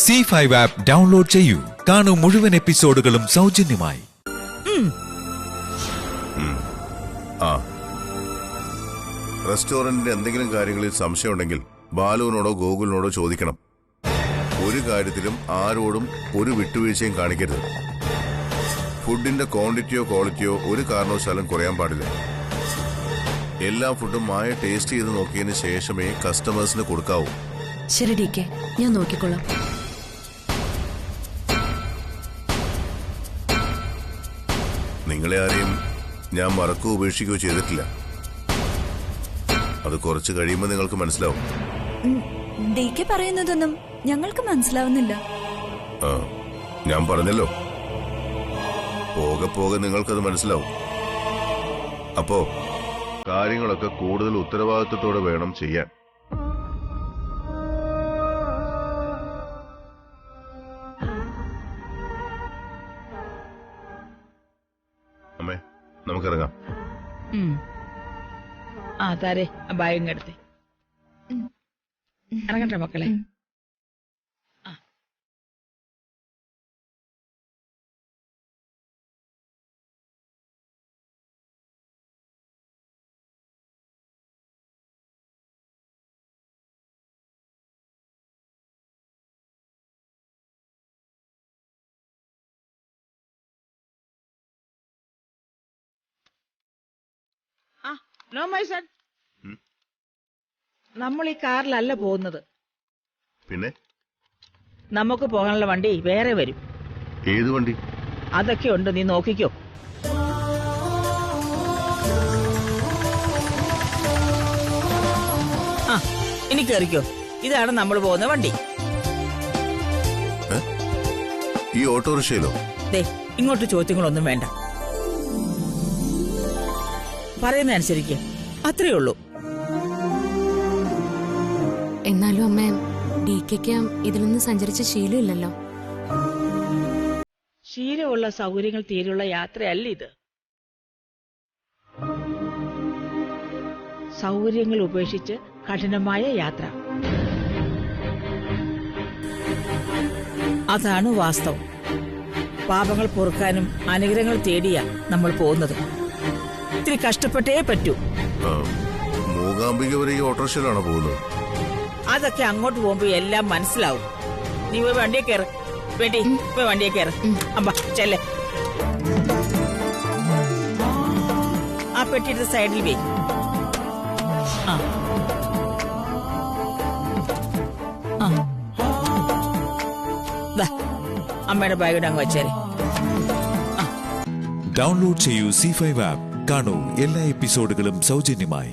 C5 app download ചെയ്യൂ. കാണൂ മുഴുവൻ എപ്പിസോഡുകളും സൗജന്യമായി. റെസ്റ്റോറന്റിന്റെ എന്തെങ്കിലും കാര്യങ്ങളിൽ സംശയമുണ്ടെങ്കിൽ ബാലുവിനോടോ ഗോകുലിനോടോ ചോദിക്കണം. ഒരു കാര്യത്തിലും ആരോടും ഒരു വിട്ടുവീഴ്ചയും കാണിക്കരുത്. ഫുഡിന്റെ ക്വാണ്ടിറ്റിയോ ക്വാളിറ്റിയോ ഒരു കാരണവശാലും കുറയാൻ പാടില്ല. എല്ലാ ഫുഡും മായ ടേസ്റ്റ് ചെയ്ത് നോക്കിയതിന് ശേഷമേ കസ്റ്റമേഴ്സിന് കൊടുക്കാവൂ. ശരി DK, ഞാൻ നോക്കിക്കൊള്ളാം. നിങ്ങളെ ആരെയും ഞാൻ മറക്കുകയോ ഉപേക്ഷിക്കുകയോ ചെയ്തിട്ടില്ല. അത് കുറച്ച് കഴിയുമ്പോൾ നിങ്ങൾക്ക് മനസ്സിലാവും. DK പറയുന്നതൊന്നും ഞങ്ങൾക്ക് മനസ്സിലാവുന്നില്ല. ഞാൻ പറഞ്ഞല്ലോ, പോകെ പോകെ നിങ്ങൾക്കത് മനസ്സിലാവും. അപ്പോ കാര്യങ്ങളൊക്കെ കൂടുതൽ ഉത്തരവാദിത്വത്തോടെ വേണം ചെയ്യാൻ. അമ്മേ, നമുക്കിറങ്ങാം. താരേ ബാഗ് എടുത്തേ. ഇറങ്ങട്ടെ മക്കളെ. നോ മൈ സൺ, നമ്മൾ ഈ കാറിലല്ല പോകുന്നത്. പിന്നെ നമുക്ക് പോകാനുള്ള വണ്ടി വേറെ വരും. ഏത് വണ്ടി? അതൊക്കെ ഉണ്ട്, നീ നോക്കിക്കോ. ഇനി കയറിക്കോ. ഇതാണ് നമ്മൾ പോകുന്ന വണ്ടി. ഈ ഓട്ടോറിക്ഷയിലോ? ദേ, ഇങ്ങോട്ട് ചോദ്യങ്ങളൊന്നും വേണ്ട. പറയുന്ന അനുസരിക്ക്, അത്രേ ഉള്ളൂ. എന്നാലും അമ്മ, DKക്ക് ഇതിലൊന്നും സഞ്ചരിച്ച ശീലമില്ലല്ലോ. ശീലമുള്ള സൗകര്യങ്ങൾ തീരെയുള്ള യാത്രയല്ല ഇത്. സൗകര്യങ്ങൾ ഉപേക്ഷിച്ച് കഠിനമായ യാത്ര, അതാണ് വാസ്തവം. പാപങ്ങൾ പൊറുക്കാനും അനുഗ്രഹങ്ങൾ തേടിയാ നമ്മൾ പോകുന്നത്. ഇത്തിരി കഷ്ടപ്പെട്ടേ പറ്റൂ. മൂകാംബിക വരെ ഈ ഓട്ടോറിക്ഷയിലാണോ പോകുന്നത്? അതൊക്കെ അങ്ങോട്ട് പോകുമ്പോ എല്ലാം മനസ്സിലാവും. നീ പോയി വണ്ടിയെ കയറ്. വേണ്ടി പോയി വണ്ടിയെ കയറ്. അമ്പ ചെല്ലേ. ആ പെട്ടിയുടെ സൈഡിൽ വേ. അമ്മയുടെ ബാഗിടെ അങ്ങ് വെച്ചേരെ. ഡൗൺലോഡ് ചെയ്യൂ C5 ആപ്പ്. കാണൂ എല്ലാ എപ്പിസോഡുകളും സൗജന്യമായി.